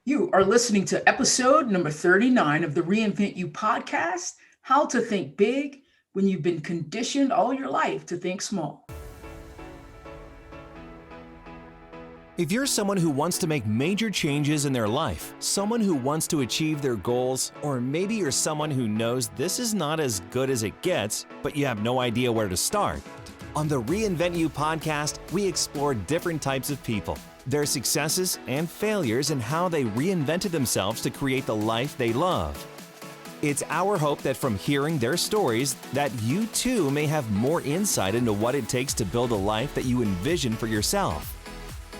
You are listening to episode number 39 of the Reinvent You Podcast, How to Think Big When You've Been Conditioned All Your Life to Think Small. If you're someone who wants to make major changes in their life, someone who wants to achieve their goals, or maybe you're someone who knows this is not as good as it gets, but you have no idea where to start, on the Reinvent You Podcast, we explore different types of people, their successes and failures, and how they reinvented themselves to create the life they love. It's our hope that from hearing their stories, that you too may have more insight into what it takes to build a life that you envision for yourself.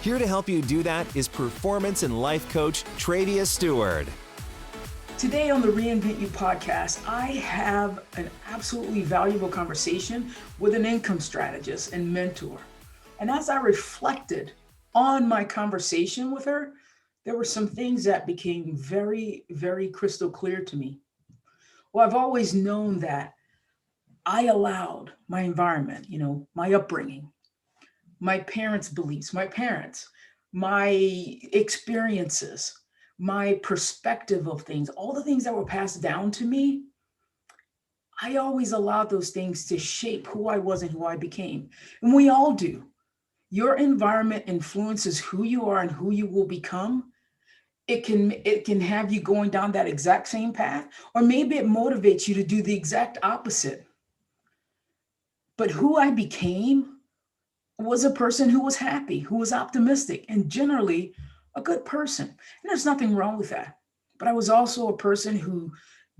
Here to help you do that is performance and life coach Travia Stewart. Today on the Reinvent You Podcast, I have an absolutely valuable conversation with an income strategist and mentor. And as I reflected on my conversation with her, there were some things that became very, very crystal clear to me. Well, I've always known that I allowed my environment, my upbringing, my parents' beliefs, my experiences, my perspective of things, all the things that were passed down to me, I always allowed those things to shape who I was and who I became. And we all do. Your environment influences who you are and who you will become. It can have you going down that exact same path, or maybe it motivates you to do the exact opposite. But who I became was a person who was happy, who was optimistic, and generally a good person. And there's nothing wrong with that. But I was also a person who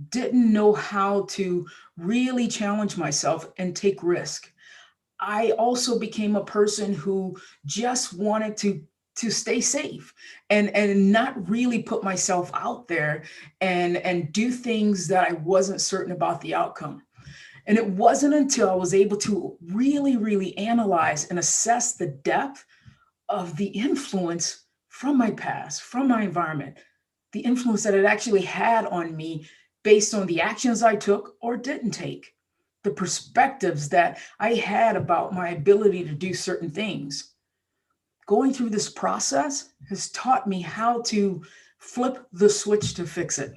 didn't know how to really challenge myself and take risk. I also became a person who just wanted to stay safe and not really put myself out there and do things that I wasn't certain about the outcome. And it wasn't until I was able to really, really analyze and assess the depth of the influence from my past, from my environment, the influence that it actually had on me based on the actions I took or didn't take, the perspectives that I had about my ability to do certain things. Going through this process has taught me how to flip the switch to fix it,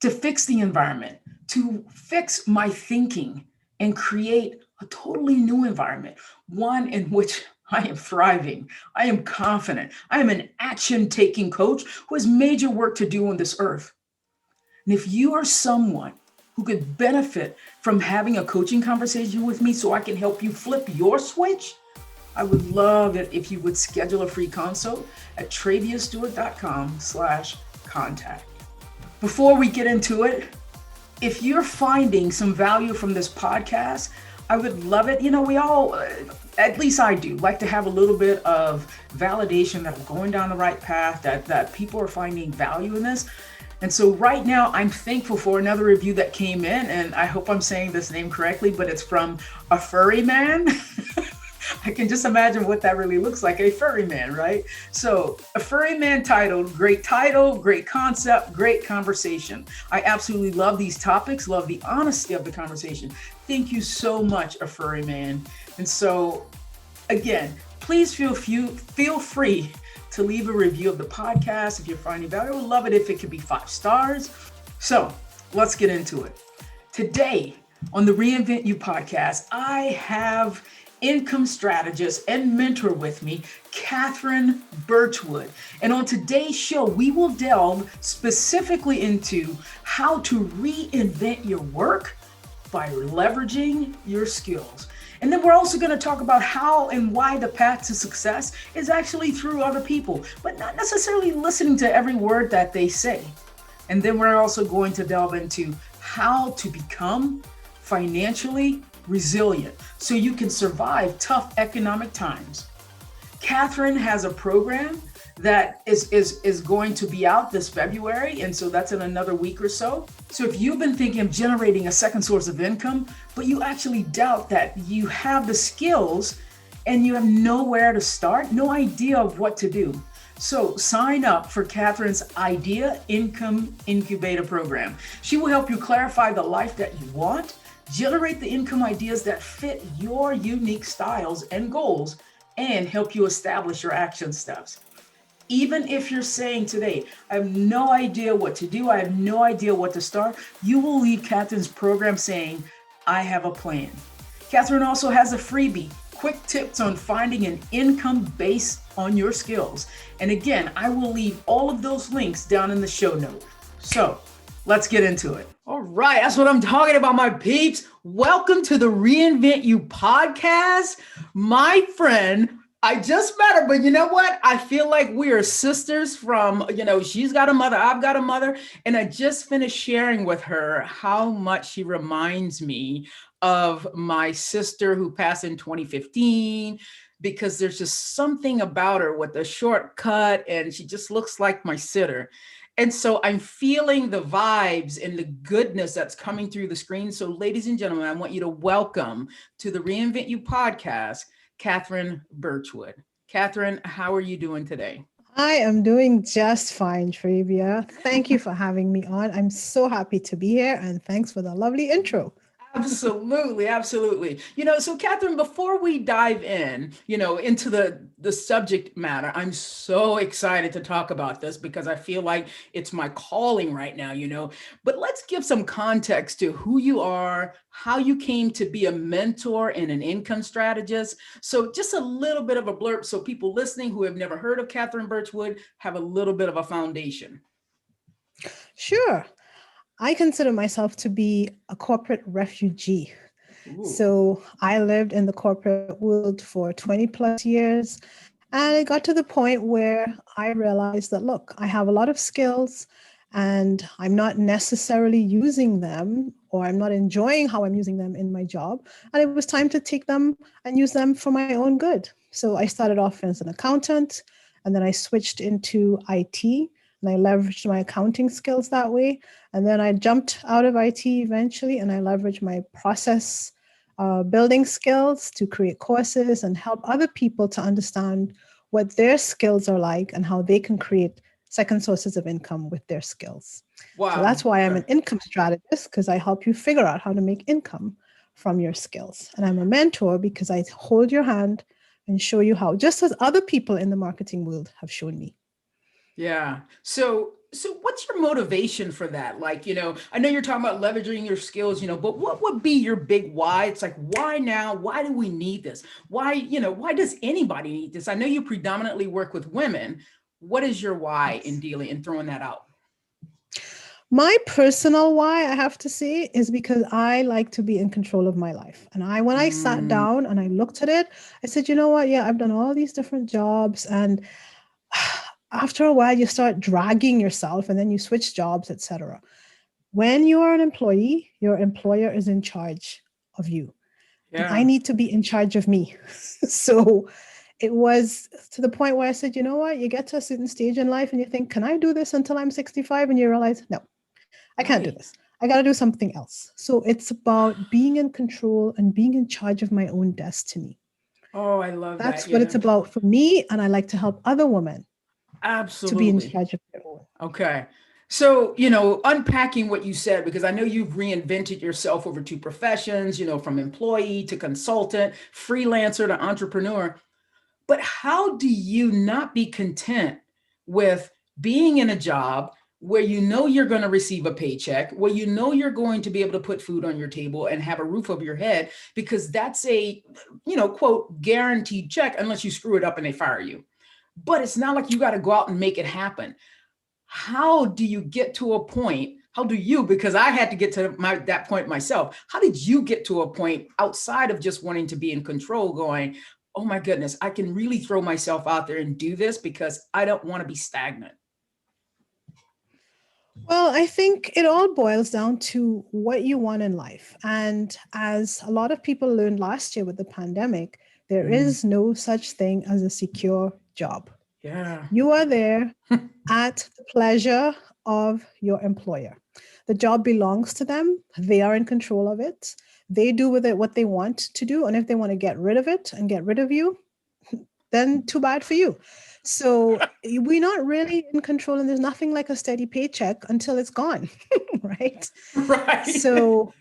to fix the environment, to fix my thinking and create a totally new environment, one in which I am thriving, I am confident, I am an action-taking coach who has major work to do on this earth. And if you are someone who could benefit from having a coaching conversation with me so I can help you flip your switch, I would love it if you would schedule a free consult at traviastewart.com/contact. Before we get into it, if you're finding some value from this podcast, I would love it. We all, at least I do, like to have a little bit of validation that I'm going down the right path, that people are finding value in this. And so right now, I'm thankful for another review that came in, and I hope I'm saying this name correctly, but it's from a furry man. I can just imagine what that really looks like, a furry man, right? So a furry man title, great concept, great conversation. I absolutely love these topics, love the honesty of the conversation. Thank you so much, a furry man. And so again, please feel free to leave a review of the podcast if you're finding value. I would love it if it could be 5 stars. So let's get into it. Today on the Reinvent You Podcast, I have income strategist and mentor with me, Kathryn Birchwood. And on today's show, we will delve specifically into how to reinvent your work by leveraging your skills. And then we're also going to talk about how and why the path to success is actually through other people, but not necessarily listening to every word that they say. And then we're also going to delve into how to become financially resilient so you can survive tough economic times. Kathryn has a program that is going to be out this February, and so that's in another week or so. So if you've been thinking of generating a second source of income, but you actually doubt that you have the skills and you have nowhere to start, no idea of what to do, so sign up for Kathryn's Idea Income Incubator program. She will help you clarify the life that you want, generate the income ideas that fit your unique styles and goals, and help you establish your action steps. Even if you're saying today, I have no idea what to do, I have no idea what to start, you will leave Kathryn's program saying, I have a plan. Kathryn also has a freebie, quick tips on finding an income based on your skills. And again, I will leave all of those links down in the show note. So let's get into it. All right, that's what I'm talking about, my peeps. Welcome to the Reinvent You Podcast. My friend, I just met her, but you know what? I feel like we are sisters from, she's got a mother, I've got a mother. And I just finished sharing with her how much she reminds me of my sister who passed in 2015, because there's just something about her with the shortcut, and she just looks like my sitter. And so I'm feeling the vibes and the goodness that's coming through the screen. So ladies and gentlemen, I want you to welcome to the Reinvent You Podcast, Kathryn Birchwood. Kathryn, how are you doing today? I am doing just fine, Trivia. Thank you for having me on. I'm so happy to be here, and thanks for the lovely intro. Absolutely, absolutely. So Kathryn, before we dive in, into the subject matter, I'm so excited to talk about this because I feel like it's my calling right now, But let's give some context to who you are, how you came to be a mentor and an income strategist. So just a little bit of a blurb so people listening who have never heard of Kathryn Birchwood have a little bit of a foundation. Sure. I consider myself to be a corporate refugee. Ooh. So I lived in the corporate world for 20 plus years. And it got to the point where I realized that, look, I have a lot of skills and I'm not necessarily using them, or I'm not enjoying how I'm using them in my job. And it was time to take them and use them for my own good. So I started off as an accountant, and then I switched into IT. And I leveraged my accounting skills that way. And then I jumped out of IT eventually, and I leveraged my process building skills to create courses and help other people to understand what their skills are like and how they can create second sources of income with their skills. Wow. So that's why I'm an income strategist, because I help you figure out how to make income from your skills. And I'm a mentor because I hold your hand and show you how, just as other people in the marketing world have shown me. Yeah. So what's your motivation for that? Like, I know you're talking about leveraging your skills, but what would be your big why? It's like, why now? Why do we need this? Why does anybody need this? I know you predominantly work with women. What is your why in dealing and throwing that out? My personal why, I have to say, is because I like to be in control of my life. And when I sat down and I looked at it, I said, you know what? Yeah, I've done all these different jobs, and after a while, you start dragging yourself, and then you switch jobs, etc. When you are an employee, your employer is in charge of you. Yeah. And I need to be in charge of me. So it was to the point where I said, you know what? You get to a certain stage in life and you think, can I do this until I'm 65? And you realize, no, I can't do this. I got to do something else. So it's about being in control and being in charge of my own destiny. Oh, I love that. That's what it's about for me. And I like to help other women. Absolutely. To be in charge of their own. Okay. So, unpacking what you said, because I know you've reinvented yourself over two professions, from employee to consultant, freelancer to entrepreneur. But how do you not be content with being in a job where you're going to receive a paycheck, where you're going to be able to put food on your table and have a roof over your head, because that's a, quote, guaranteed check unless you screw it up and they fire you. But it's not like you got to go out and make it happen. How do you get to a point? Because I had to get to that point myself. How did you get to a point outside of just wanting to be in control, going, oh my goodness, I can really throw myself out there and do this because I don't want to be stagnant? Well, I think it all boils down to what you want in life. And as a lot of people learned last year with the pandemic, there is no such thing as a secure job. Yeah. You are there at the pleasure of your employer. The job belongs to them. They are in control of it. They do with it what they want to do. And if they want to get rid of it and get rid of you, then too bad for you. So we're not really in control, and there's nothing like a steady paycheck until it's gone, right? Right. So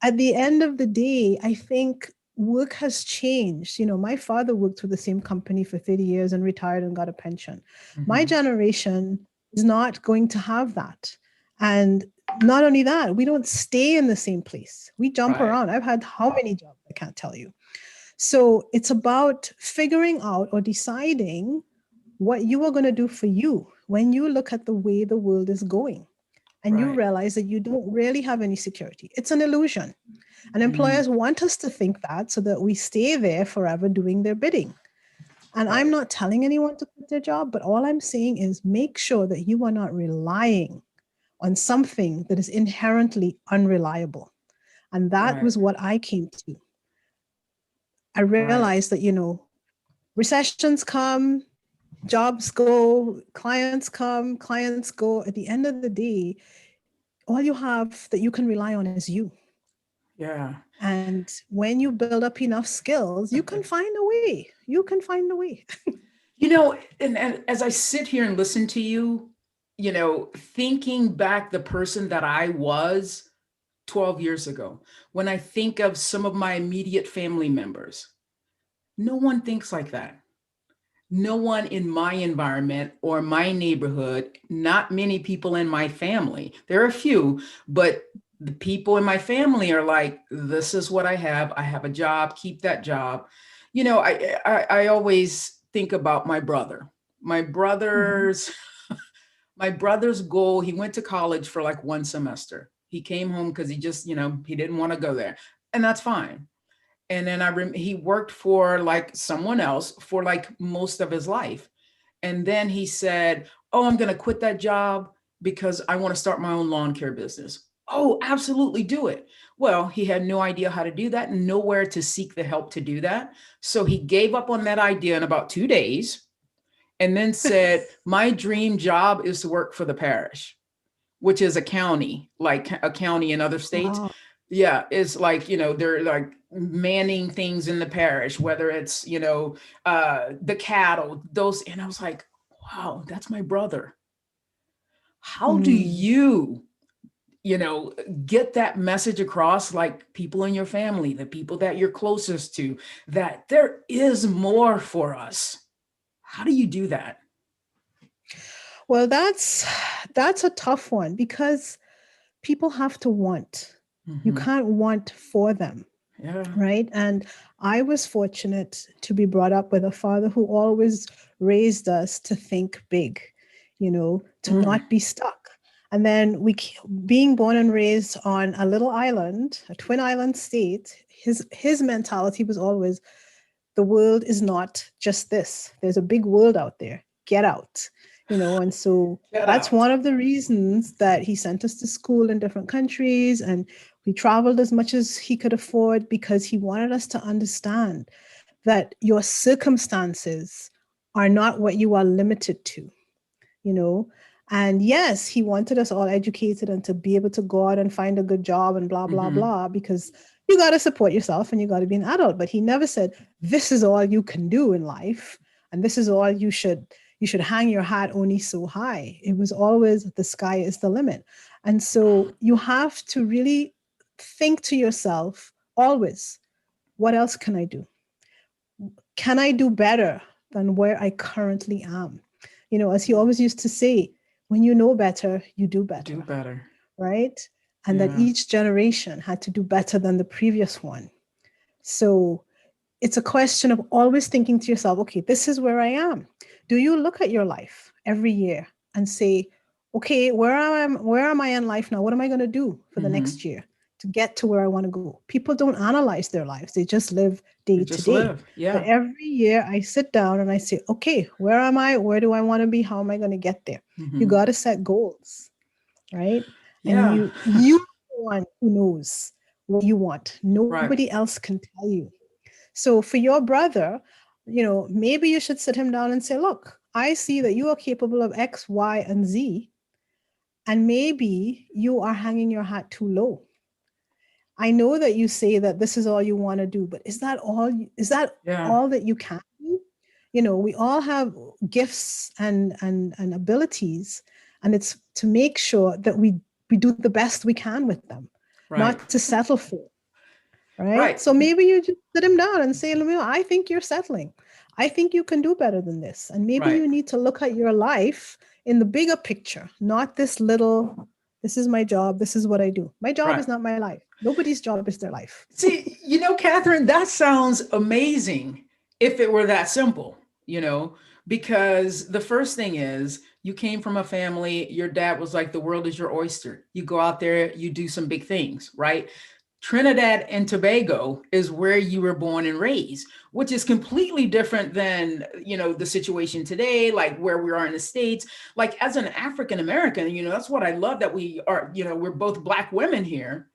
at the end of the day, I think work has changed. My father worked for the same company for 30 years and retired and got a pension. My generation is not going to have that. And not only that, we don't stay in the same place. We jump around. I've had how many jobs? I can't tell you. So it's about figuring out or deciding what you are going to do for you when you look at the way the world is going and you realize that you don't really have any security. It's an illusion. And employers want us to think that so that we stay there forever doing their bidding. And I'm not telling anyone to quit their job, but all I'm saying is make sure that you are not relying on something that is inherently unreliable. And that was what I came to. I realized that, recessions come, jobs go, clients come, clients go. At the end of the day, all you have that you can rely on is you. Yeah. And when you build up enough skills, you can find a way. You can find a way. And as I sit here and listen to you, thinking back the person that I was 12 years ago, when I think of some of my immediate family members, no one thinks like that. No one in my environment or my neighborhood, not many people in my family. There are a few, but the people in my family are like, this is what I have. I have a job, keep that job. I always think about my brother. My brother's goal, he went to college for like one semester. He came home because he just, he didn't want to go there. And that's fine. And then he worked for like someone else for like most of his life. And then he said, oh, I'm going to quit that job because I want to start my own lawn care business. Oh, absolutely, do it. Well, he had no idea how to do that and nowhere to seek the help to do that. So he gave up on that idea in about 2 days and then said, my dream job is to work for the parish, which is a county, like a county in other states. Wow. Yeah, it's like, they're like manning things in the parish, whether it's, the cattle, those. And I was like, wow, that's my brother. How do you, get that message across, like people in your family, the people that you're closest to, that there is more for us? How do you do that? Well, that's a tough one because people have to want. You can't want for them. Yeah. Right. And I was fortunate to be brought up with a father who always raised us to think big, to not be stuck. And then being born and raised on a little island, a twin island state, his mentality was always, the world is not just this. There's a big world out there. Get out. And so that's one of the reasons that he sent us to school in different countries, and we traveled as much as he could afford because he wanted us to understand that your circumstances are not what you are limited to, And yes, he wanted us all educated and to be able to go out and find a good job and blah, blah, blah, because you got to support yourself and you got to be an adult. But he never said, this is all you can do in life. And this is all you should hang your hat only so high. It was always the sky is the limit. And so you have to really think to yourself always, what else can I do? Can I do better than where I currently am? As he always used to say, when you know better, you do better. Do better. Right? And that each generation had to do better than the previous one. So it's a question of always thinking to yourself, okay, this is where I am. Do you look at your life every year and say, okay, where am I in life now? What am I going to do for the next year to get to where I want to go? People don't analyze their lives. They just live day to day. Yeah. But every year I sit down and I say, okay, where am I? Where do I want to be? How am I going to get there? You got to set goals, right? Yeah. And you are the one who knows what you want. Nobody else can tell you. So for your brother, maybe you should sit him down and say, look, I see that you are capable of X, Y, and Z. And maybe you are hanging your hat too low. I know that you say that this is all you want to do, but is that all that you can do? We all have gifts and abilities, and it's to make sure that we do the best we can with them, not to settle for. right? Right. So maybe you just sit him down and say, I think you're settling. I think you can do better than this. And maybe Right. you need to look at your life in the bigger picture, not this little, this is my job, this is what I do. My job Right. is not my life. Nobody's job is their life. See, Kathryn, that sounds amazing if it were that simple, because the first thing is you came from a family, your dad was like, the world is your oyster. You go out there, you do some big things, right? Trinidad and Tobago is where you were born and raised, which is completely different than, the situation today, like where we are in the States. Like as an African American, that's what I love that we are, we're both Black women here.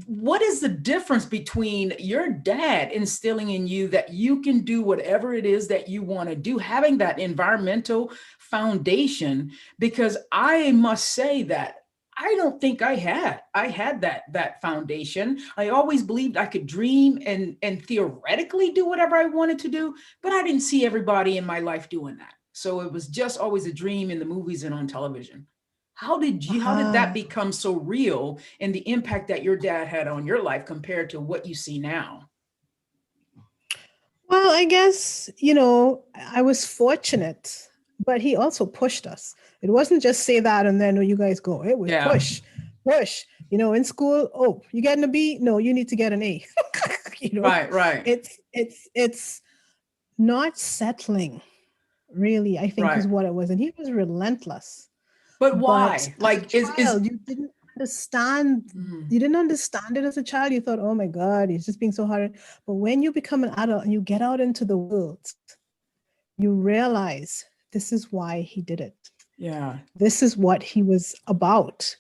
What is the difference between your dad instilling in you that you can do whatever it is that you want to do, having that environmental foundation? Because I must say that I don't think I had that foundation. I always believed I could dream and theoretically do whatever I wanted to do, but I didn't see everybody in my life doing that. So it was just always a dream in the movies and on television. How did that become so real, and the impact that your dad had on your life compared to what you see now? Well, I guess, I was fortunate, but he also pushed us. It wasn't just say that and then you guys go. It was push. In school, oh, you getting a B? No, you need to get an A. Right. It's not settling, really, I think is what it was. And he was relentless. But why? Like you didn't understand. You didn't understand it as a child. You thought, oh my God, he's just being so hard. But when you become an adult and you get out into the world, you realize this is why he did it. Yeah. This is what he was about.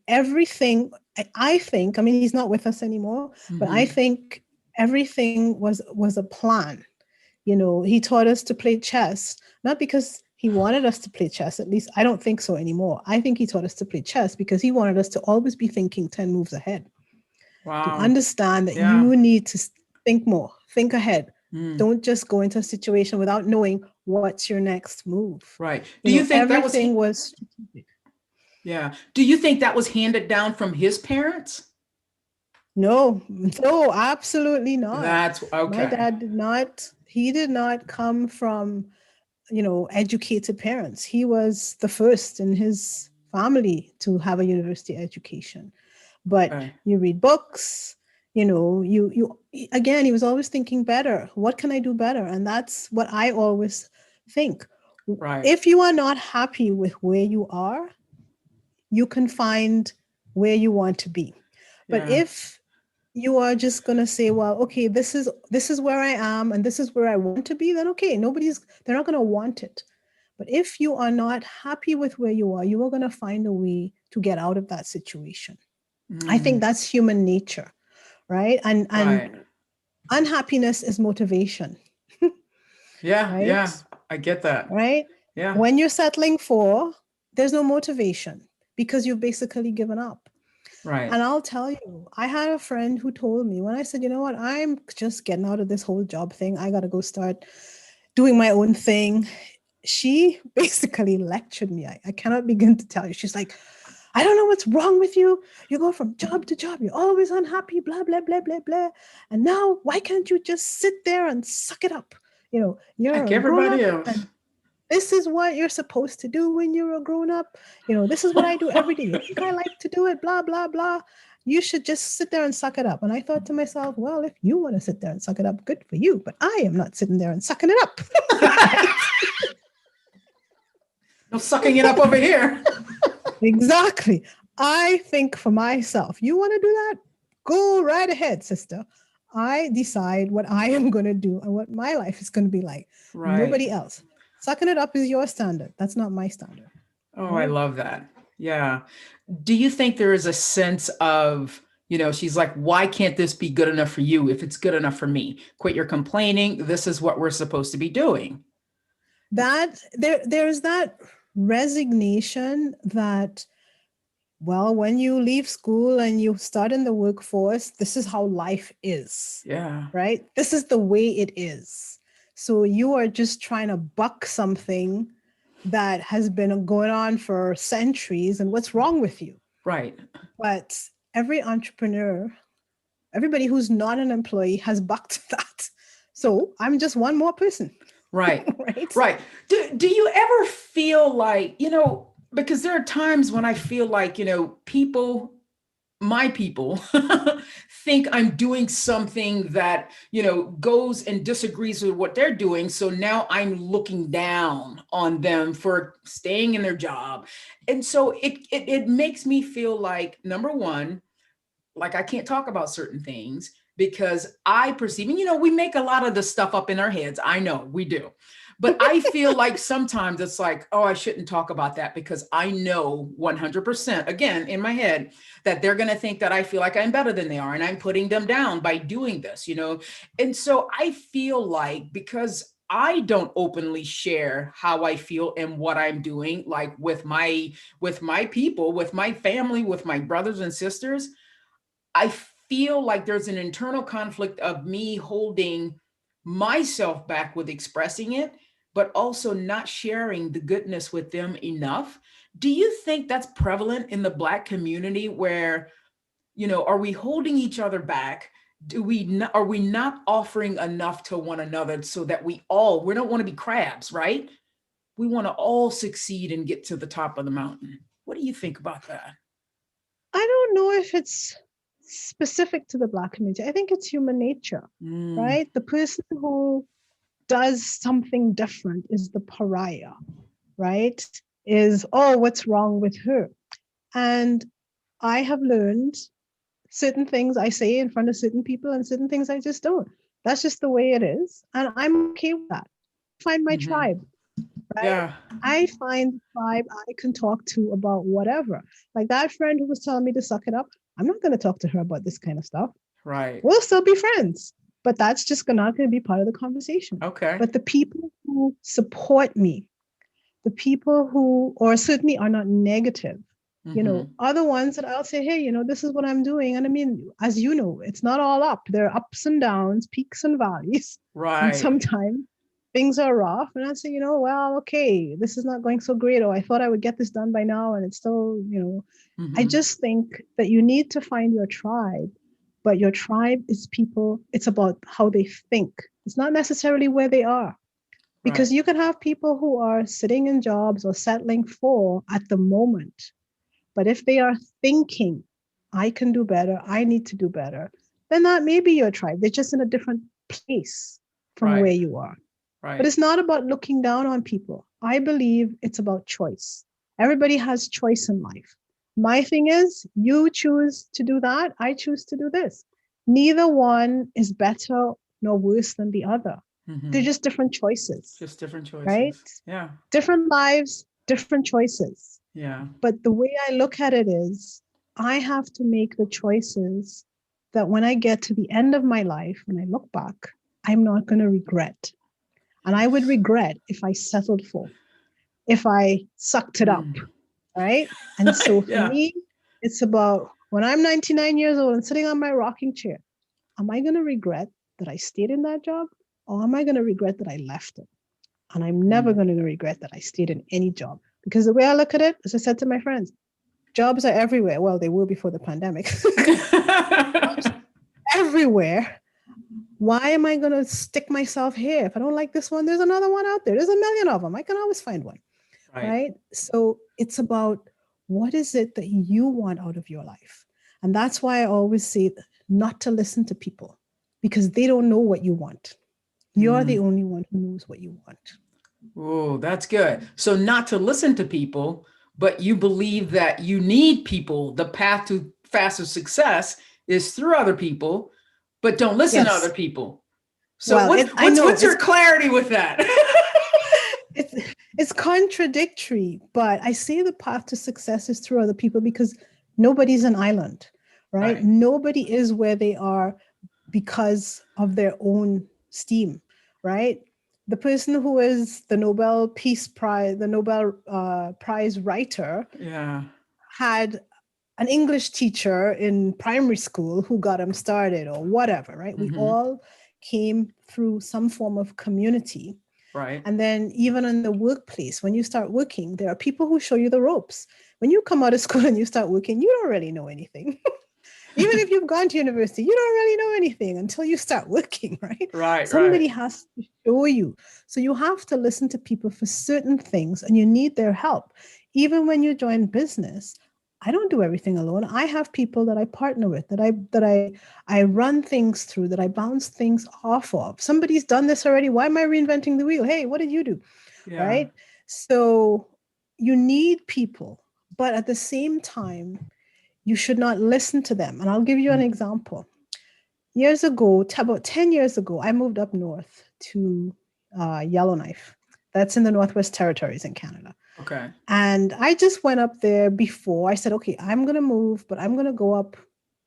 Everything, I think, he's not with us anymore, but I think everything was a plan. He taught us to play chess, not because he wanted us to play chess. At least I don't think so anymore. I think he taught us to play chess because he wanted us to always be thinking 10 moves ahead. Wow. To understand that you need to think more, think ahead. Don't just go into a situation without knowing what's your next move. Right. Do you think everything was strategic? Yeah. Do you think that was handed down from his parents? No, absolutely not. That's okay. My dad did not come from, educated parents. He was the first in his family to have a university education. But you read books, you again, he was always thinking better. What can I do better? And that's what I always think. Right. If you are not happy with where you are, you can find where you want to be. But if you are just going to say, well, okay, this is where I am and this is where I want to be, then okay, they're not going to want it. But if you are not happy with where you are going to find a way to get out of that situation. I think that's human nature, right? And unhappiness is motivation. Right? Yeah, I get that. Right? Yeah. When you're settling for, there's no motivation because you've basically given up. Right. And I'll tell you, I had a friend who told me when I said, you know what, I'm just getting out of this whole job thing. I got to go start doing my own thing. She basically lectured me. I cannot begin to tell you. She's like, I don't know what's wrong with you. You go from job to job. You're always unhappy, blah, blah, blah, blah, blah. And now why can't you just sit there and suck it up? You're like everybody else. This is what you're supposed to do when you're a grown-up. This is what I do every day. You think I like to do it, blah, blah, blah. You should just sit there and suck it up. And I thought to myself, well, if you want to sit there and suck it up, good for you. But I am not sitting there and sucking it up. No sucking it up over here. Exactly. I think for myself, you want to do that? Go right ahead, sister. I decide what I am going to do and what my life is going to be like. Right. Nobody else. Sucking it up is your standard. That's not my standard. Oh, right? I love that. Yeah. Do you think there is a sense of, she's like, why can't this be good enough for you if it's good enough for me? Quit your complaining. This is what we're supposed to be doing. That there's that resignation that, well, when you leave school and you start in the workforce, this is how life is. Yeah. Right? This is the way it is. So you are just trying to buck something that has been going on for centuries. And what's wrong with you? Right. But every entrepreneur, everybody who's not an employee has bucked that. So I'm just one more person. Right. Right. Right. Do you ever feel like, because there are times when I feel like, my people think I'm doing something that, goes and disagrees with what they're doing. So now I'm looking down on them for staying in their job. And so it makes me feel like, number one, like I can't talk about certain things because I perceive, and we make a lot of the stuff up in our heads. I know we do. But I feel like sometimes it's like, oh, I shouldn't talk about that because I know 100%, again, in my head, that they're going to think that I feel like I'm better than they are and I'm putting them down by doing this, And so I feel like because I don't openly share how I feel and what I'm doing, like with my people, with my family, with my brothers and sisters, I feel like there's an internal conflict of me holding myself back with expressing it, but also not sharing the goodness with them enough. Do you think that's prevalent in the Black community where, are we holding each other back? Are we not offering enough to one another so that we don't want to be crabs, right? We want to all succeed and get to the top of the mountain. What do you think about that? I don't know if it's specific to the Black community. I think it's human nature, right? The person who does something different is the pariah, right? What's wrong with her? And I have learned certain things I say in front of certain people and certain things I just don't. That's just the way it is. And I'm okay with that. Find my tribe. Right? Yeah. I find the tribe I can talk to about whatever. Like that friend who was telling me to suck it up, I'm not going to talk to her about this kind of stuff. Right. We'll still be friends, but that's just not going to be part of the conversation. Okay. But the people who support me, the people who, or certainly are not negative, are the ones that I'll say, hey, this is what I'm doing. And I mean, as you know, it's not all up. There are ups and downs, peaks and valleys. Right. And sometimes things are rough. And I say, well, okay, this is not going so great. Or I thought I would get this done by now. And it's still, I just think that you need to find your tribe. But your tribe is people, it's about how they think. It's not necessarily where they are. Because you can have people who are sitting in jobs or settling for at the moment. But if they are thinking, I can do better, I need to do better, then that may be your tribe. They're just in a different place from where you are. Right. But it's not about looking down on people. I believe it's about choice. Everybody has choice in life. My thing is, you choose to do that, I choose to do this. Neither one is better nor worse than the other. They're just different choices. Just different choices. Right? Yeah. Different lives, different choices. Yeah. But the way I look at it is, I have to make the choices that when I get to the end of my life, when I look back, I'm not going to regret. And I would regret if I settled for, if I sucked it up, right? And so for me, it's about when I'm 99 years old and sitting on my rocking chair, am I going to regret that I stayed in that job? Or am I going to regret that I left it? And I'm never going to regret that I stayed in any job. Because the way I look at it, as I said to my friends, jobs are everywhere. Well, they were before the pandemic. Everywhere. Why am I going to stick myself here? If I don't like this one, there's another one out there. There's a million of them. I can always find one. Right? So it's about what is it that you want out of your life? And that's why I always say not to listen to people because they don't know what you want. You're the only one who knows what you want. Oh, that's good. So not to listen to people, but you believe that you need people. The path to faster success is through other people, but don't listen to other people. So what's your clarity with that? It's contradictory, but I say the path to success is through other people because nobody's an island, right? Nobody is where they are because of their own steam, right? The person who is the Nobel Peace Prize, the Nobel Prize writer, had an English teacher in primary school who got him started or whatever, right? We all came through some form of community. Right. And then even in the workplace, when you start working, there are people who show you the ropes. When you come out of school and you start working, you don't really know anything. Even if you've gone to university, you don't really know anything until you start working, right? Right. Somebody has to show you. So you have to listen to people for certain things, and you need their help. Even when you join business, I don't do everything alone. I have people that I partner with, that I run things through, that I bounce things off of. Somebody's done this already. Why am I reinventing the wheel? Hey, what did you do? Yeah. Right? So you need people, but at the same time, you should not listen to them. And I'll give you an example. Years ago, about 10 years ago, I moved up north to Yellowknife. That's in the Northwest Territories in Canada. Okay. And I just went up there before. I said, okay, I'm going to move, but I'm going to go up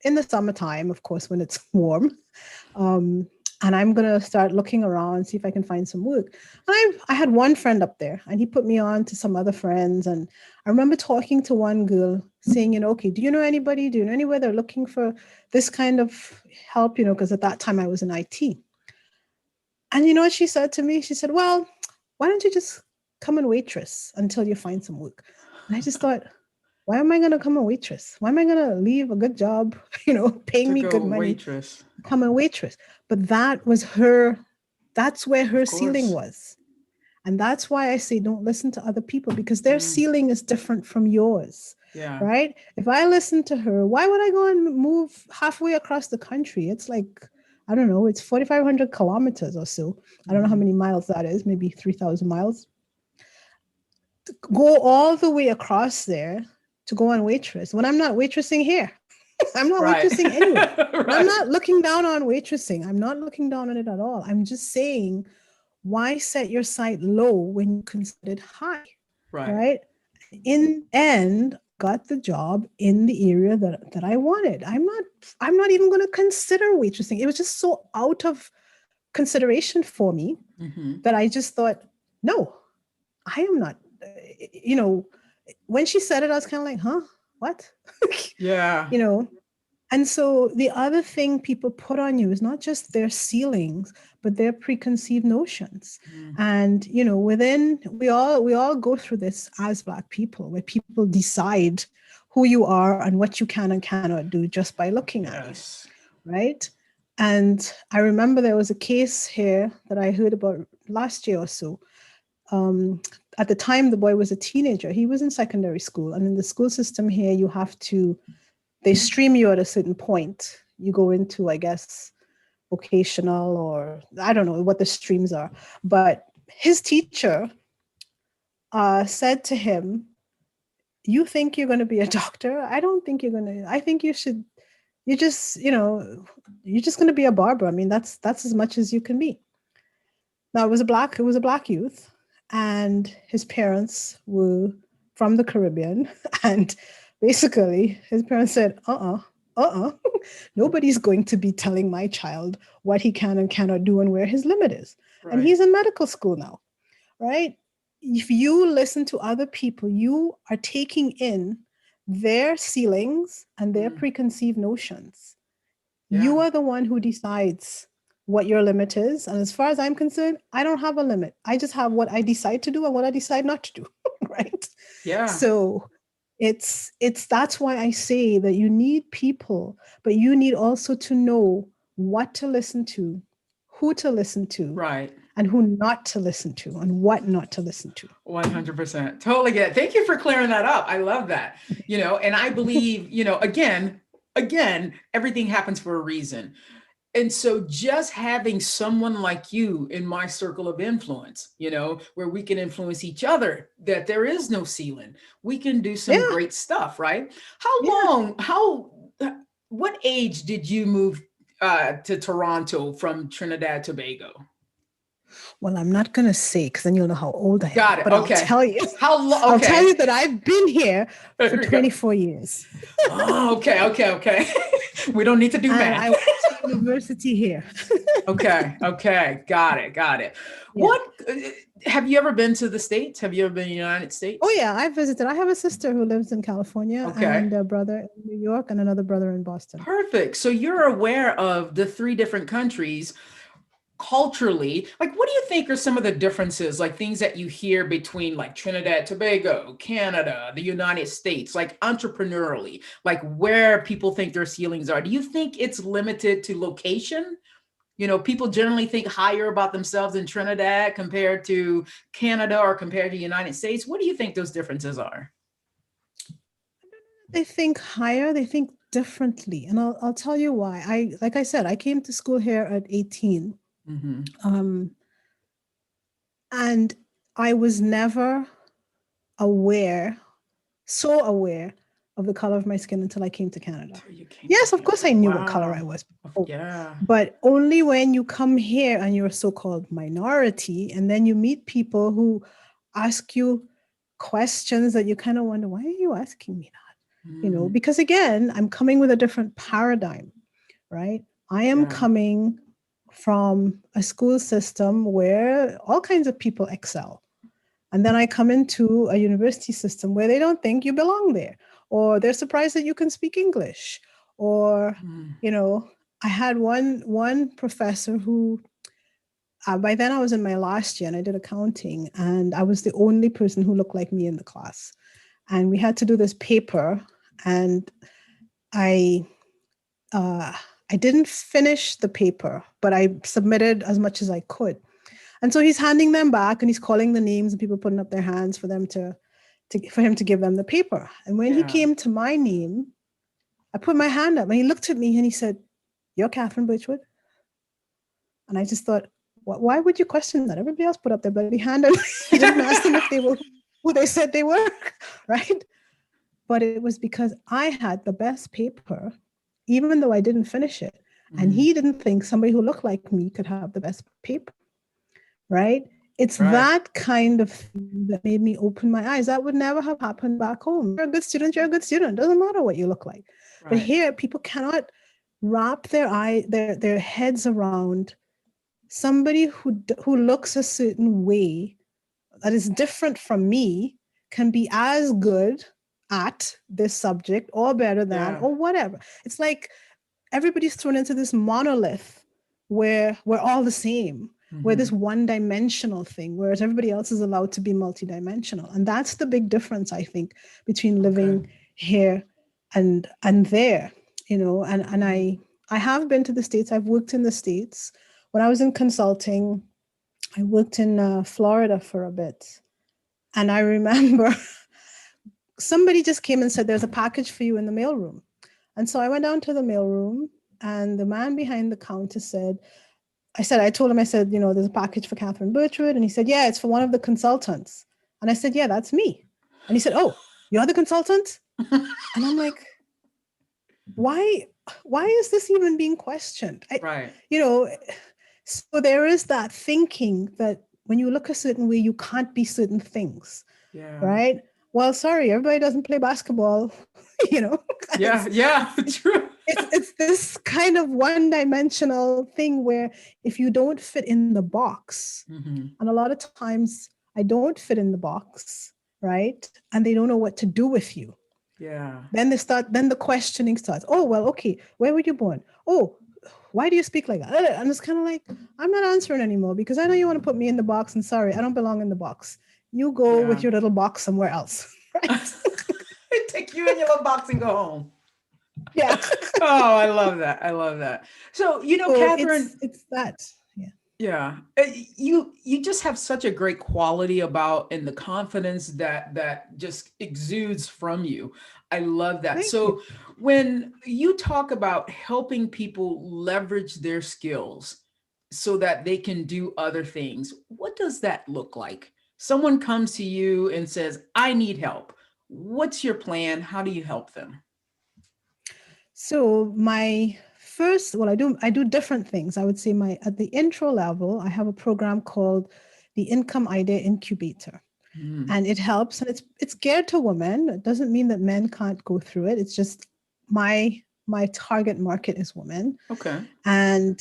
in the summertime, of course, when it's warm. And I'm going to start looking around, see if I can find some work. And I had one friend up there, and he put me on to some other friends. And I remember talking to one girl saying, okay, do you know anybody? Do you know anywhere they're looking for this kind of help? Because at that time I was in IT. And you know what she said to me? She said, well, why don't you just come and waitress until you find some work? And I just thought, why am I going to come and waitress? Why am I going to leave a good job, paying me good money, waitress. Come and waitress? But that's where her ceiling was. And that's why I say, don't listen to other people, because their ceiling is different from yours. Yeah. Right? If I listen to her, why would I go and move halfway across the country? It's like, I don't know, it's 4,500 kilometers or so. I don't know how many miles that is, maybe 3,000 miles. Go all the way across there to go on waitress when I'm not waitressing here. I'm not waitressing anywhere. Right. I'm not looking down on waitressing. I'm not looking down on it at all. I'm just saying, why set your sight low when you can set it high? Right? In end, got the job in the area that I wanted. I'm not even going to consider waitressing. It was just so out of consideration for me that I just thought, no, I am not. When she said it, I was kind of like, huh, what? Yeah. And so the other thing people put on you is not just their ceilings, but their preconceived notions. And, we all go through this as Black people, where people decide who you are and what you can and cannot do just by looking at you, right? And I remember there was a case here that I heard about last year or so. At the time, the boy was a teenager. He was in secondary school. And in the school system here, they stream you at a certain point. You go into, I guess, vocational, or I don't know what the streams are. But his teacher said to him, you think you're going to be a doctor? I don't think you're going to. I think you're just going to be a barber. I mean, that's as much as you can be. Now, it was a black youth, and his parents were from the Caribbean, and basically his parents said, nobody's going to be telling my child what he can and cannot do and where his limit is. Right. And he's in medical school now, right? If you listen to other people, you are taking in their ceilings and their preconceived notions. Yeah. You are the one who decides what your limit is. And as far as I'm concerned, I don't have a limit. I just have what I decide to do and what I decide not to do, right? Yeah. So that's why I say that you need people, but you need also to know what to listen to, who to listen to, right, and who not to listen to, and what not to listen to. 100%. Totally get it. Thank you for clearing that up. I love that. And I believe, again, everything happens for a reason. And so just having someone like you in my circle of influence, where we can influence each other, that there is no ceiling. We can do some great stuff, right? What age did you move to Toronto from Trinidad and Tobago? Well, I'm not going to say, because then you'll know how old I am. Got it. But okay. I'll tell you. I'll tell you that I've been here for 24 years. Oh, okay. We don't need to do math. I went to university here. Okay. Got it. Yeah. What, have you ever been to the States? Have you ever been in the United States? Oh, yeah. I visited. I have a sister who lives in California, and a brother in New York, and another brother in Boston. Perfect. So you're aware of the 3 different countries. culturally, like, what do you think are some of the differences, like things that you hear between like Trinidad, Tobago, Canada, the United States, like entrepreneurially, like where people think their ceilings are? Do you think it's limited to location? People generally think higher about themselves in Trinidad compared to Canada or compared to the United States. What do you think those differences are? They think higher, they think differently. And I'll tell you why. Like I said, I came to school here at 18. Mm-hmm. And I was never so aware of the color of my skin until I came to Canada. Yes, of course I knew what color I was. Yeah. But only when you come here and you're a so-called minority, and then you meet people who ask you questions that you kind of wonder, why are you asking me that? Because again, I'm coming with a different paradigm, right? I am coming from a school system where all kinds of people excel. And then I come into a university system where they don't think you belong there, or they're surprised that you can speak English. Or, I had one professor who, by then I was in my last year and I did accounting, and I was the only person who looked like me in the class. And we had to do this paper, and I didn't finish the paper, but I submitted as much as I could. And so he's handing them back and he's calling the names and people putting up their hands for him to give them the paper. And when he came to my name, I put my hand up and he looked at me and he said, "You're Kathryn Birchwood?" And I just thought, why would you question that? Everybody else put up their bloody hand and he didn't ask them if they were who they said they were, right? But it was because I had the best paper, even though I didn't finish it. Mm-hmm. And he didn't think somebody who looked like me could have the best paper, right? It's that kind of thing that made me open my eyes. That would never have happened back home. You're a good student, you're a good student. Doesn't matter what you look like. Right. But here, people cannot wrap their heads around somebody who looks a certain way that is different from me can be as good at this subject or better than or whatever. It's like everybody's thrown into this monolith where we're all the same, where this one-dimensional thing, whereas everybody else is allowed to be multidimensional. And that's the big difference, I think, between living here and there, and I have been to the States. I've worked in the States. When I was in consulting, I worked in Florida for a bit. And I remember somebody just came and said, "There's a package for you in the mailroom." And so I went down to the mailroom and the man behind the counter I told him, there's a package for Kathryn Birchwood. And he said, "Yeah, it's for one of the consultants." And I said, "Yeah, that's me." And he said, "Oh, you're the consultant?" And I'm like, why is this even being questioned? Right. So there is that thinking that when you look a certain way, you can't be certain things. Yeah. Right. Well, sorry, everybody doesn't play basketball, Yeah, true. It's this kind of one-dimensional thing where if you don't fit in the box, and a lot of times I don't fit in the box, right? And they don't know what to do with you. Yeah. Then the questioning starts. "Oh, well, okay, where were you born? Oh, why do you speak like that?" And it's kind of like, I'm not answering anymore because I know you want to put me in the box, and sorry, I don't belong in the box. You go with your little box somewhere else. Right? Take you in your little box and go home. Yeah. Oh, I love that. So, Kathryn, it's that. Yeah. You just have such a great quality and the confidence that just exudes from you. I love that. So when you talk about helping people leverage their skills so that they can do other things, what does that look like? Someone comes to you and says, "I need help." What's your plan? How do you help them? So I do different things. I would say at the intro level, I have a program called the Income Idea Incubator. And it helps, and it's geared to women. It doesn't mean that men can't go through it. It's just my target market is women. Okay. And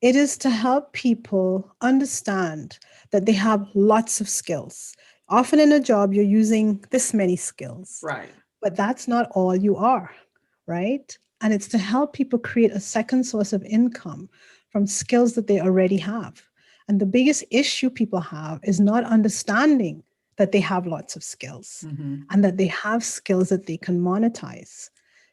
it is to help people understand that they have lots of skills. Often in a job, you're using this many skills. Right. But that's not all you are. Right? And it's to help people create a second source of income from skills that they already have. And the biggest issue people have is not understanding that they have lots of skills and that they have skills that they can monetize.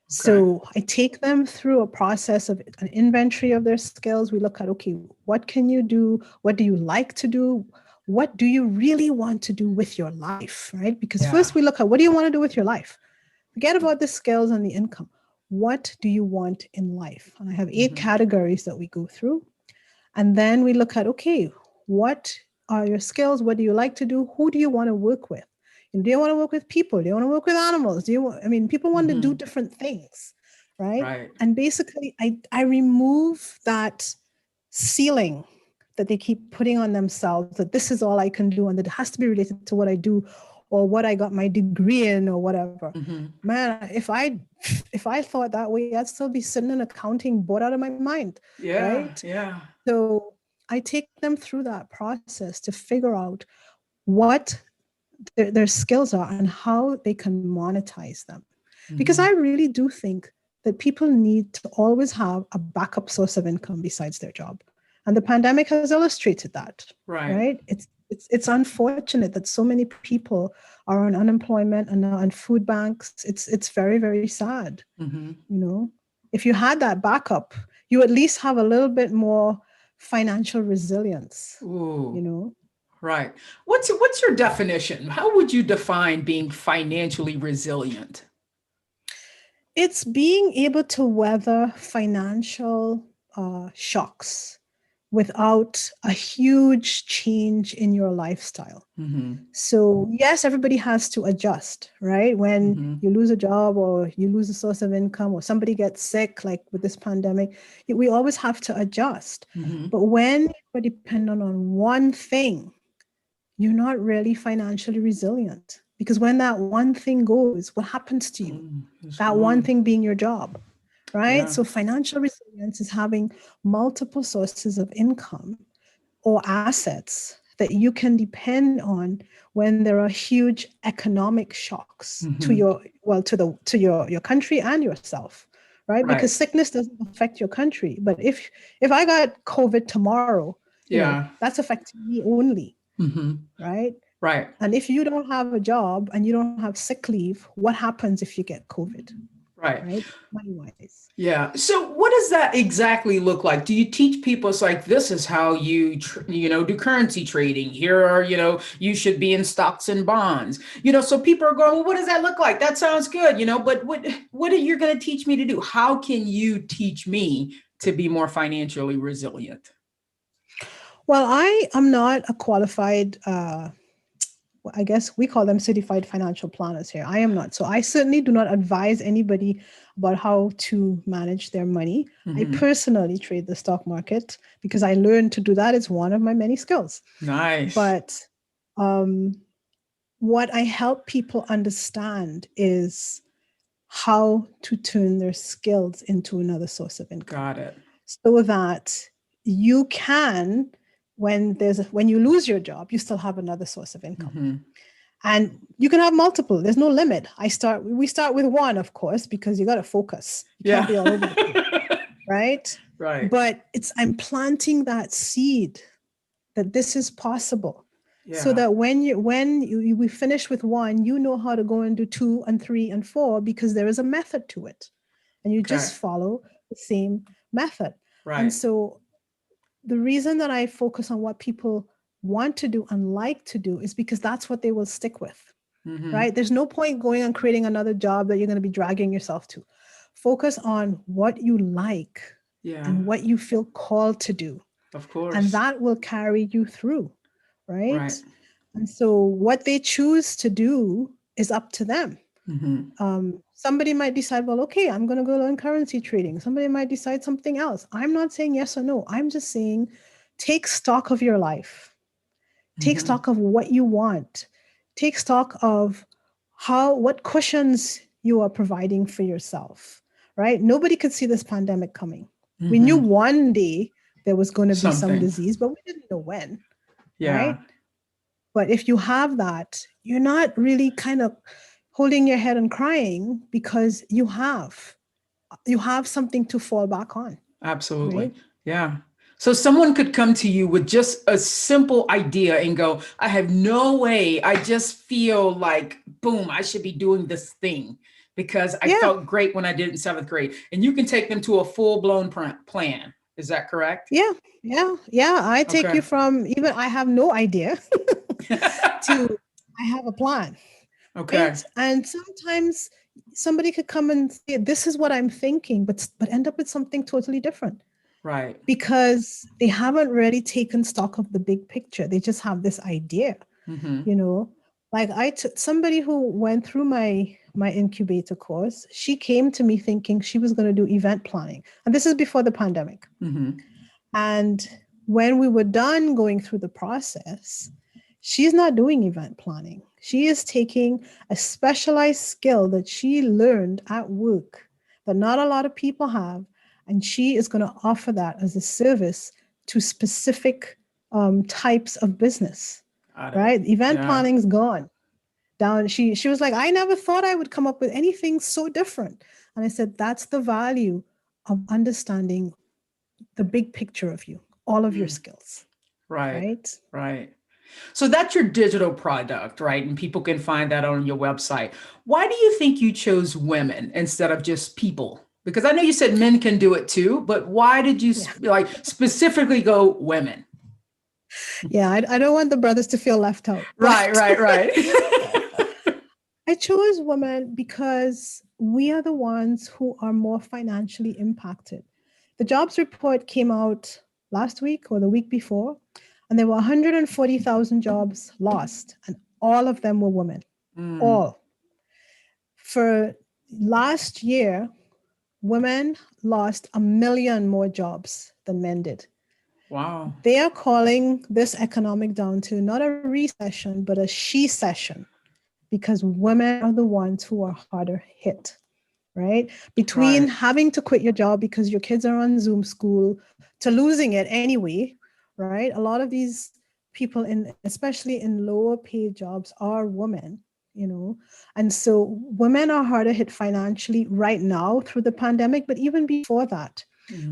So I take them through a process of an inventory of their skills. We look at, okay, what can you do? What do you like to do? What do you really want to do with your life, right? Because first we look at, what do you want to do with your life? Forget about the skills and the income. What do you want in life? And I have 8 categories that we go through. And then we look at, okay, what are your skills? What do you like to do? Who do you want to work with? And do you want to work with people? Do you want to work with animals? People want to do different things, right? And basically, I remove that ceiling that they keep putting on themselves, that this is all I can do and that it has to be related to what I do or what I got my degree in or whatever. Man, if I thought that way, I'd still be sitting in accounting bored out of my mind, right? So I take them through that process to figure out what their skills are and how they can monetize them. Because I really do think that people need to always have a backup source of income besides their job. And the pandemic has illustrated that, right? It's unfortunate that so many people are on unemployment and now on food banks. It's very, very sad. You know, if you had that backup, you at least have a little bit more financial resilience, you know? Right. What's your definition? How would you define being financially resilient? It's being able to weather financial shocks without a huge change in your lifestyle. So yes, everybody has to adjust, right? When you lose a job or you lose a source of income or somebody gets sick, like with this pandemic, we always have to adjust. But when you're dependent on one thing, you're not really financially resilient, because when that one thing goes, what happens to you? That one thing being your job, right? So financial resilience is having multiple sources of income or assets that you can depend on when there are huge economic shocks to your country and yourself, right? Because sickness doesn't affect your country, but if I got COVID tomorrow, you know, that's affecting me only. Right. And if you don't have a job and you don't have sick leave, what happens if you get COVID? Right. Money-wise. Yeah. So what does that exactly look like? Do you teach people, it's like, this is how you do currency trading. Here are, you should be in stocks and bonds, so people are going, well, what does that look like? That sounds good, but what are you going to teach me to do? How can you teach me to be more financially resilient? Well, I am not a qualified, I guess we call them certified financial planners here. I am not. So I certainly do not advise anybody about how to manage their money. I personally trade the stock market because I learned to do that. It's one of my many skills. Nice. But what I help people understand is how to turn their skills into another source of income. Got it. So that you can, when you lose your job, you still have another source of income. And you can have multiple. There's no limit. We start with one, of course, because you got to focus. You can't be all over the place, right? Right. But I'm planting that seed that this is possible. So that when we finish with one, you know how to go and do 2 and 3 and 4, because there is a method to it. And you just follow the same method. Right. And so the reason that I focus on what people want to do and like to do is because that's what they will stick with, right? There's no point going and creating another job that you're going to be dragging yourself to. Focus on what you like and what you feel called to do. Of course. And that will carry you through, right? And so what they choose to do is up to them. Somebody might decide, well, okay, I'm going to go learn currency trading. Somebody might decide something else. I'm not saying yes or no. I'm just saying, take stock of your life. Take stock of what you want. Take stock of what cushions you are providing for yourself, right? Nobody could see this pandemic coming. We knew one day there was going to be some disease, but we didn't know when, right? But if you have that, you're not really kind of holding your head and crying, because you have something to fall back on. Absolutely. Right? Yeah. So someone could come to you with just a simple idea and go, I have no way. I just feel like, boom, I should be doing this thing because I Yeah. felt great when I did it in seventh grade. And you can take them to a full-blown plan. Is that correct? Yeah. Yeah. I take you Okay. from even I have no idea to I have a plan. Okay. Right. And sometimes somebody could come and say, this is what I'm thinking, but end up with something totally different Right. because they haven't really taken stock of the big picture. They just have this idea, Mm-hmm. you know, like somebody who went through my incubator course, she came to me thinking she was going to do event planning. And this is before the pandemic. Mm-hmm. And when we were done going through the process, she's not doing event planning. She is taking a specialized skill that she learned at work that not a lot of people have. And she is going to offer that as a service to specific types of business, right? Event Yeah. planning is gone down. She was like, I never thought I would come up with anything so different. And I said, that's the value of understanding the big picture of you, all of your skills, Right. right? Right. So that's your digital product, right? And people can find that on your website. Why do you think you chose women instead of just people? Because I know you said men can do it too, but why did you Yeah. like specifically go women? Yeah, I don't want the brothers to feel left out. Right, But right. I chose women because we are the ones who are more financially impacted. The jobs report came out last week or the week before, and there were 140,000 jobs lost, and all of them were women. All. For last year, women lost 1 million more jobs than men did. Wow. They are calling this economic downturn not a recession, but a she-session, because women are the ones who are harder hit, right? Between Right. having to quit your job because your kids are on Zoom school to losing it anyway, right? A lot of these people especially in lower paid jobs are women, you know. And so women are harder hit financially right now through the pandemic, but even before that,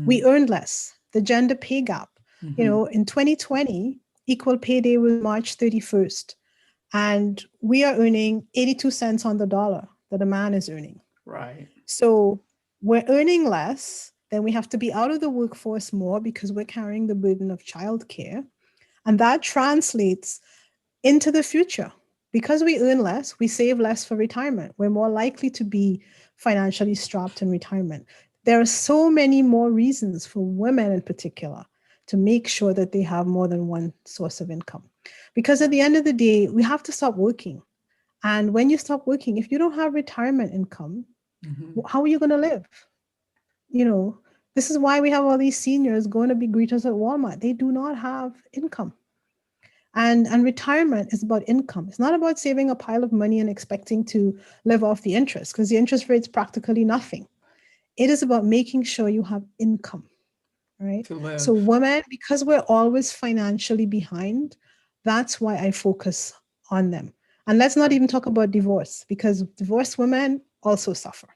we earned less. The gender pay gap, you know, in 2020, equal pay day was March 31st. And we are earning 82 cents on the dollar that a man is earning. Right. So we're earning less, then we have to be out of the workforce more because we're carrying the burden of childcare. And that translates into the future. Because we earn less, we save less for retirement. We're more likely to be financially strapped in retirement. There are so many more reasons for women in particular to make sure that they have more than one source of income. Because at the end of the day, we have to stop working. And when you stop working, if you don't have retirement income, how are you going to live? You know, this is why we have all these seniors going to be greeters at Walmart. They do not have income. And retirement is about income. It's not about saving a pile of money and expecting to live off the interest, because the interest rate's practically nothing. It is about making sure you have income, right? To live. So women, because we're always financially behind, that's why I focus on them. And let's not even talk about divorce, because divorced women also suffer.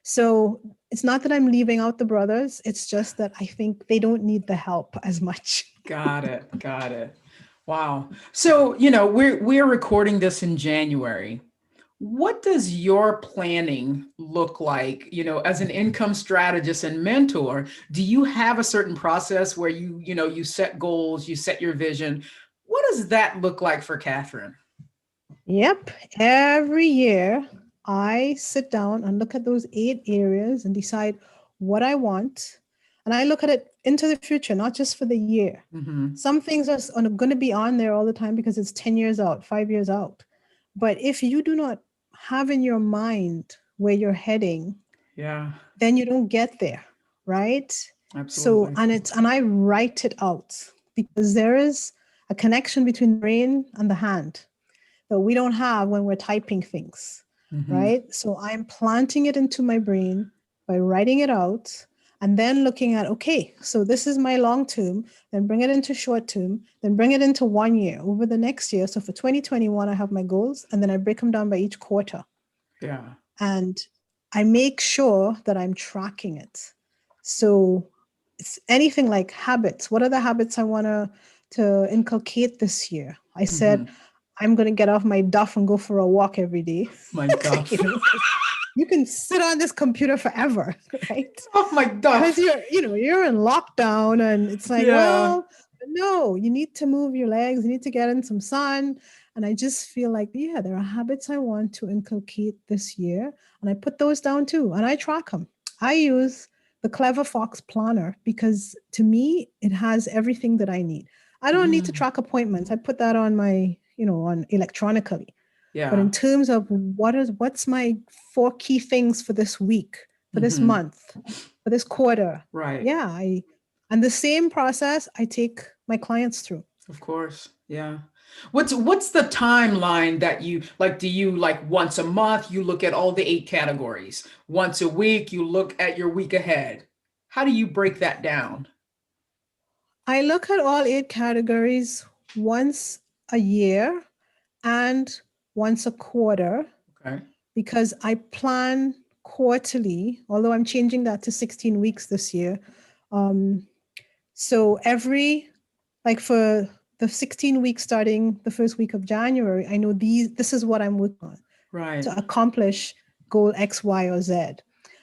So it's not that I'm leaving out the brothers. It's just that I think they don't need the help as much. Got it. Got it. Wow. So, you know, we're recording this in January. What does your planning look like, you know, as an income strategist and mentor? Do you have a certain process where you set goals, you set your vision? What does that look like for Kathryn? Yep. Every year, I sit down and look at those 8 areas and decide what I want. And I look at it into the future, not just for the year. Some things are going to be on there all the time because it's 10 years out, 5 years out. But if you do not have in your mind where you're heading, then you don't get there, right? Absolutely. So, and I write it out because there is a connection between the brain and the hand that we don't have when we're typing things, right? So I'm planting it into my brain by writing it out and then looking at, okay, so this is my long term, then bring it into short term, then bring it into 1 year over the next year. So for 2021, I have my goals and then I break them down by each quarter. Yeah. And I make sure that I'm tracking it. So it's anything like habits. What are the habits I want to inculcate this year? I said, I'm going to get off my duff and go for a walk every day. My duff. You can sit on this computer forever, right? Oh my duff. Because you're in lockdown, and it's like, well, no, you need to move your legs. You need to get in some sun. And I just feel like, yeah, there are habits I want to inculcate this year. And I put those down too. And I track them. I use the Clever Fox Planner because to me, it has everything that I need. I don't need to track appointments. I put that on my, on electronically. Yeah. But in terms of what's my 4 key things for this week, for this month, for this quarter. Right. Yeah. And the same process I take my clients through. Of course. Yeah. What's the timeline that you like? Do you like once a month, you look at all the 8 categories? Once a week, you look at your week ahead? How do you break that down? I look at all 8 categories once a year and once a quarter. Okay. Because I plan quarterly, although I'm changing that to 16 weeks this year. So for the 16 weeks starting the first week of January, I know this is what I'm working on to accomplish goal X, Y, or Z.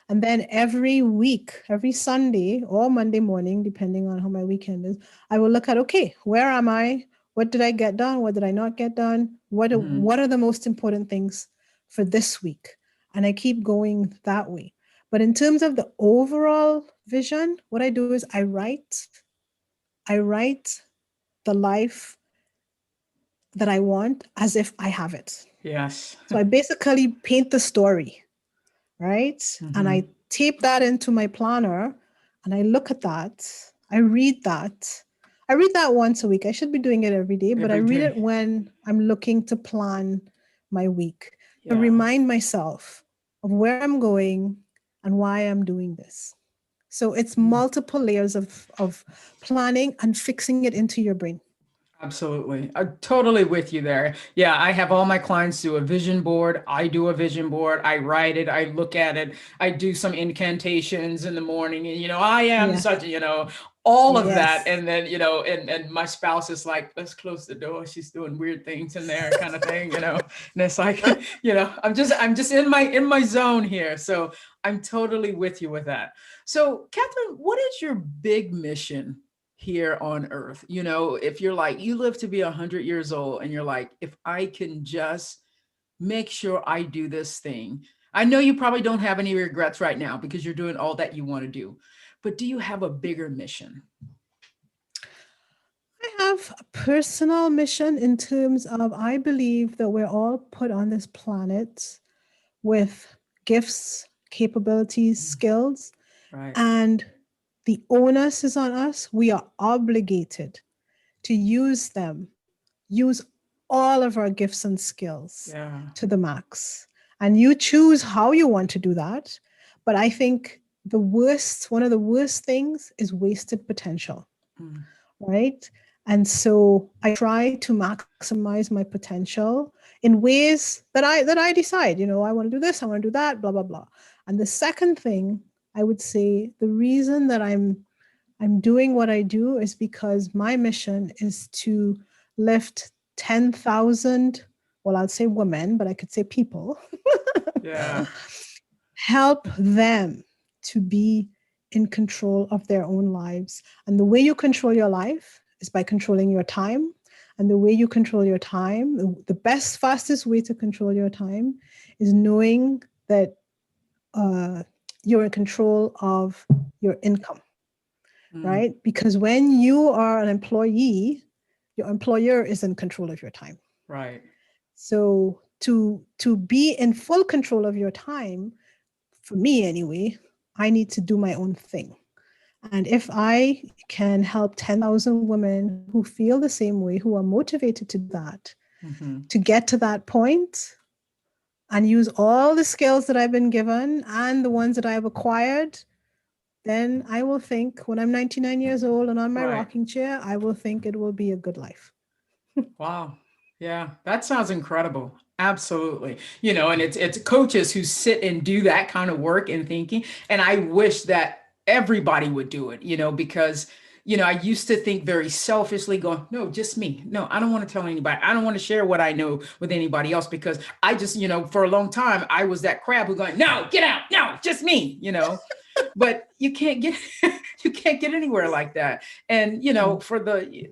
And then every week, every Sunday or Monday morning, depending on how my weekend is, I will look at, okay, where am I? What did I get done? What did I not get done? What are the most important things for this week? And I keep going that way. But in terms of the overall vision, what I do is I write the life that I want as if I have it. Yes. So I basically paint the story, right? And I tape that into my planner and I look at that. I read that once a week. I should be doing it every day, but I read it when I'm looking to plan my week to remind myself of where I'm going and why I'm doing this. So it's multiple layers of planning and fixing it into your brain. Absolutely. I'm totally with you there. Yeah, I have all my clients do a vision board. I do a vision board. I write it. I look at it. I do some incantations in the morning. And, I am such, all of that. And then, and my spouse is like, let's close the door. She's doing weird things in there kind of thing, And it's like, I'm just in my zone here. So I'm totally with you with that. So Kathryn, what is your big mission here on earth? If you're like, you live to be 100 years old and you're like, if I can just make sure I do this thing. I know you probably don't have any regrets right now because you're doing all that you want to do, but do you have a bigger mission? I have a personal mission in terms of, I believe that we're all put on this planet with gifts, capabilities, skills, and the onus is on us. We are obligated to use them, use all of our gifts and skills to the max. And you choose how you want to do that. But I think one of the worst things is wasted potential, right? And so I try to maximize my potential in ways that I decide, I want to do this, I want to do that, blah, blah, blah. And the second thing I would say, the reason that I'm doing what I do is because my mission is to lift 10,000, well, I'll say women, but I could say people, help them to be in control of their own lives. And the way you control your life is by controlling your time. And the way you control your time, the best, fastest way to control your time is knowing that you're in control of your income, right? Because when you are an employee, your employer is in control of your time. Right. So to be in full control of your time, for me anyway, I need to do my own thing. And if I can help 10,000 women who feel the same way, who are motivated to do that, to get to that point and use all the skills that I've been given and the ones that I've acquired, then I will think when I'm 99 years old and on my rocking chair, I will think it will be a good life. Wow. Yeah, that sounds incredible. Absolutely. And it's coaches who sit and do that kind of work and thinking. And I wish that everybody would do it, because, I used to think very selfishly going, no, just me. No, I don't want to tell anybody. I don't want to share what I know with anybody else because I just, for a long time, I was that crab who going, no, get out. No, just me, but you can't get, you can't get anywhere like that. And, for the,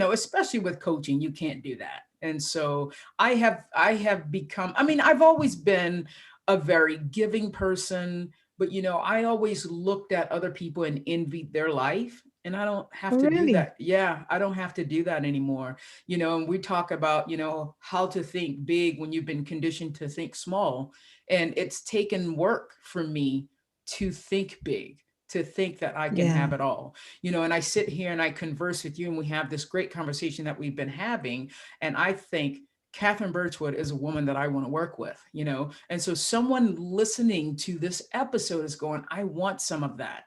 especially with coaching, you can't do that. And so I have become, I've always been a very giving person, but I always looked at other people and envied their life. And I don't have to do Really? that. Yeah, I don't have to do that anymore. And we talk about, how to think big when you've been conditioned to think small. And it's taken work for me to think big, to think that I can have Yeah. it all, and I sit here and I converse with you and we have this great conversation that we've been having. And I think Kathryn Birchwood is a woman that I want to work with, and so someone listening to this episode is going, I want some of that,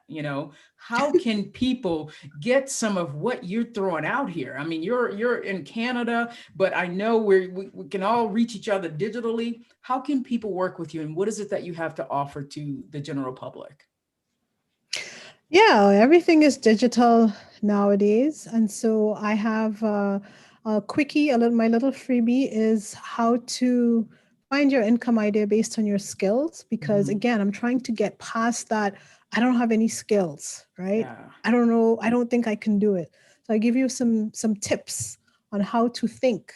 how can people get some of what you're throwing out here? You're in Canada, but I know we can all reach each other digitally. How can people work with you? And what is it that you have to offer to the general public? Yeah, everything is digital nowadays. And so I have a quickie, my little freebie is how to find your income idea based on your skills. Because again, I'm trying to get past that. I don't have any skills, right? Yeah. I don't know. I don't think I can do it. So I give you some tips on how to think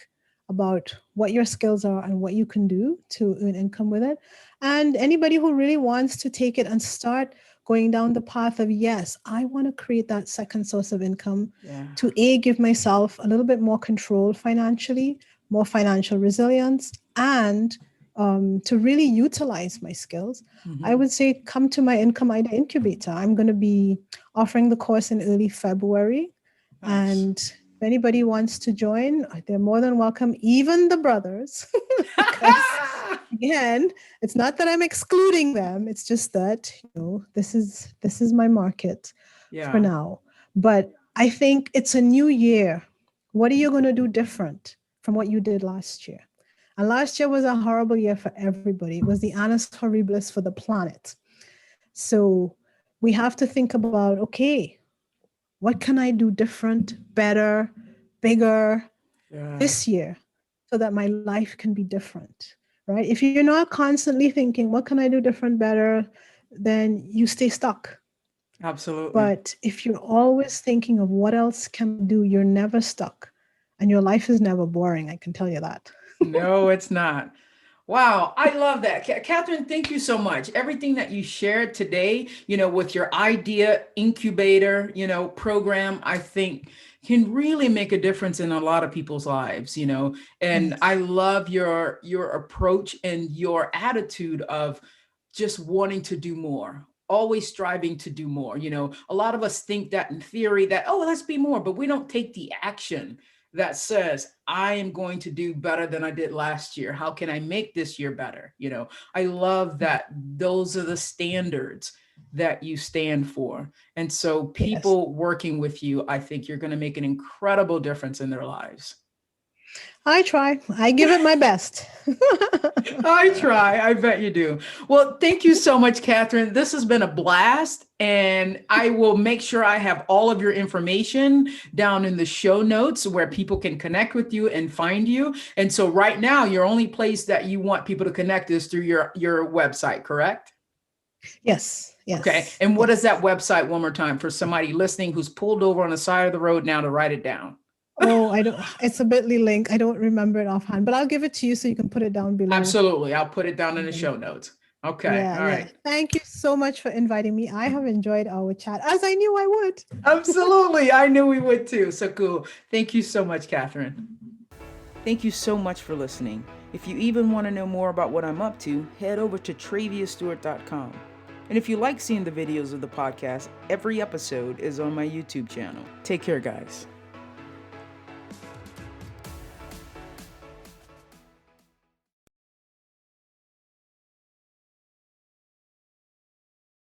about what your skills are and what you can do to earn income with it. And anybody who really wants to take it and start going down the path of, yes, I want to create that second source of income to give myself a little bit more control financially, more financial resilience, and to really utilize my skills. I would say come to my Income Idea Incubator. I'm going to be offering the course in early February. Nice. And if anybody wants to join, they're more than welcome, even the brothers. Because again, it's not that I'm excluding them. It's just that, this is my market for now. But I think it's a new year. What are you going to do different from what you did last year? And last year was a horrible year for everybody. It was the annus horribilis for the planet. So we have to think about, okay, what can I do different, better, bigger this year so that my life can be different, right? If you're not constantly thinking, what can I do different, better, then you stay stuck. Absolutely. But if you're always thinking of what else can I do, you're never stuck. And your life is never boring, I can tell you that. No, it's not. Wow, I love that. Kathryn, thank you so much. Everything that you shared today, with your idea incubator, program, I think can really make a difference in a lot of people's lives, and Yes. I love your approach and your attitude of just wanting to do more, always striving to do more. A lot of us think that in theory that, oh, let's be more, but we don't take the action that says, I am going to do better than I did last year. How can I make this year better? I love that those are the standards that you stand for. And so people working with you, I think you're going to make an incredible difference in their lives. I try. I give it my best. I try. I bet you do. Well, thank you so much, Kathryn. This has been a blast. And I will make sure I have all of your information down in the show notes where people can connect with you and find you. And so right now, your only place that you want people to connect is through your website, correct? Yes. Yes. Okay. And what is that website one more time for somebody listening who's pulled over on the side of the road now to write it down? Oh, I don't, it's a bit.ly link. I don't remember it offhand, but I'll give it to you so you can put it down below. Absolutely. I'll put it down in the show notes. Okay. Yeah, all right. Thank you so much for inviting me. I have enjoyed our chat, as I knew I would. Absolutely. I knew we would too. So cool. Thank you so much, Kathryn. Thank you so much for listening. If you even want to know more about what I'm up to, head over to traviastewart.com. And if you like seeing the videos of the podcast, every episode is on my YouTube channel. Take care, guys.